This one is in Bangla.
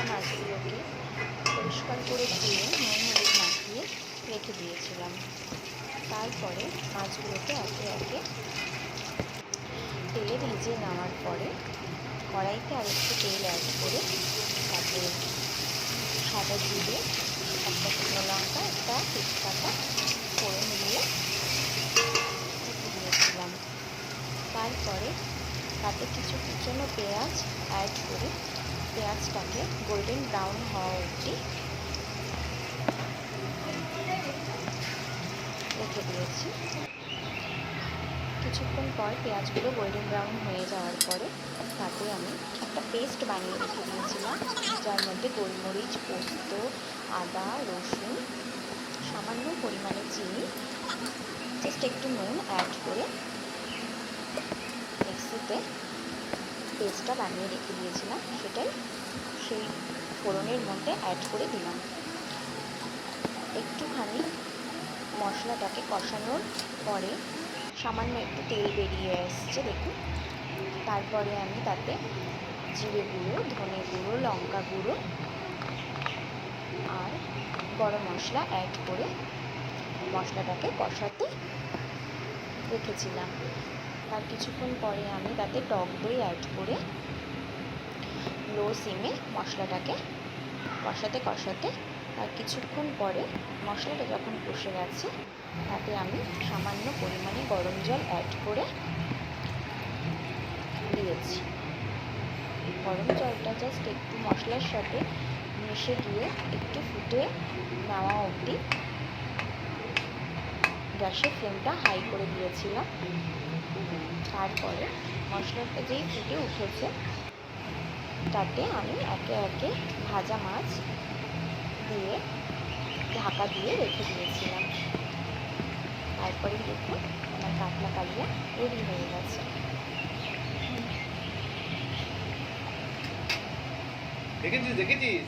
মাছগুলোকে পরিষ্কার করে ধুয়ে নুন হলুদ মাখিয়ে রেখে দিয়েছিলাম। তারপরে মাছগুলোকে একে একে তেলে ভেজে নেওয়ার পরে কড়াইতে আর একটু তেল অ্যাড করে তাতে সাদা জিরে, একটা শুকনো লঙ্কা, একটা তেজপাতা ফোড়ন দিয়ে রেখে দিয়েছিলাম। তারপরে তাতে কিছু কুচনো পেঁয়াজ অ্যাড করে পেঁয়াজটাকে গোল্ডেন ব্রাউন হওয়া অবধি রেখে দিয়েছি। কিছুক্ষণ পর পেঁয়াজগুলো গোল্ডেন ব্রাউন হয়ে যাওয়ার পরে তাতে আমি একটা পেস্ট বানিয়ে রেখে দিয়েছিলাম, যার মধ্যে গোলমরিচ, পোস্ত, আদা, রসুন, সামান্য পরিমাণে চিনি, জাস্ট একটু নুন অ্যাড করে মিক্সিতে পেস্টটা বানিয়ে রেখে দিয়েছিলাম, সেটাই সেই ফোড়নের মধ্যে অ্যাড করে দিলাম। একটুখানি মশলাটাকে কষানোর পরে সামান্য একটু তেল বেরিয়ে আসছে দেখুন। তারপরে আমি তাতে জিরে গুঁড়ো, ধনে গুঁড়ো, লঙ্কা গুঁড়ো আর গরম মশলা অ্যাড করে মশলাটাকে কষাতে রেখেছিলাম। তার কিছুক্ষণ পরে আমি তাতে টক দই অ্যাড করে লো সিমে মশলাটাকে কষাতে কষাতে আর কিছুক্ষণ পরে মশলাটা যখন কষে গেছে তাতে আমি সামান্য পরিমাণে গরম জল অ্যাড করে দিয়েছি। গরম জলটা জাস্ট একটু মশলার সাথে মিশে গিয়ে একটু ফুটে নেওয়া অবধি গ্যাসের ফ্লেমটা হাই করে দিয়েছিলাম। তারপরে মশলাটা যেই ফুটে উঠেছে তাতে আমি একে একে ভাজা মাছ দিয়ে ঢাকা দিয়ে রেখে দিয়েছিলাম। তারপরে দেখুন আমার কাতলা কালিয়া রেডি হয়ে গেছে। দেখেছিস?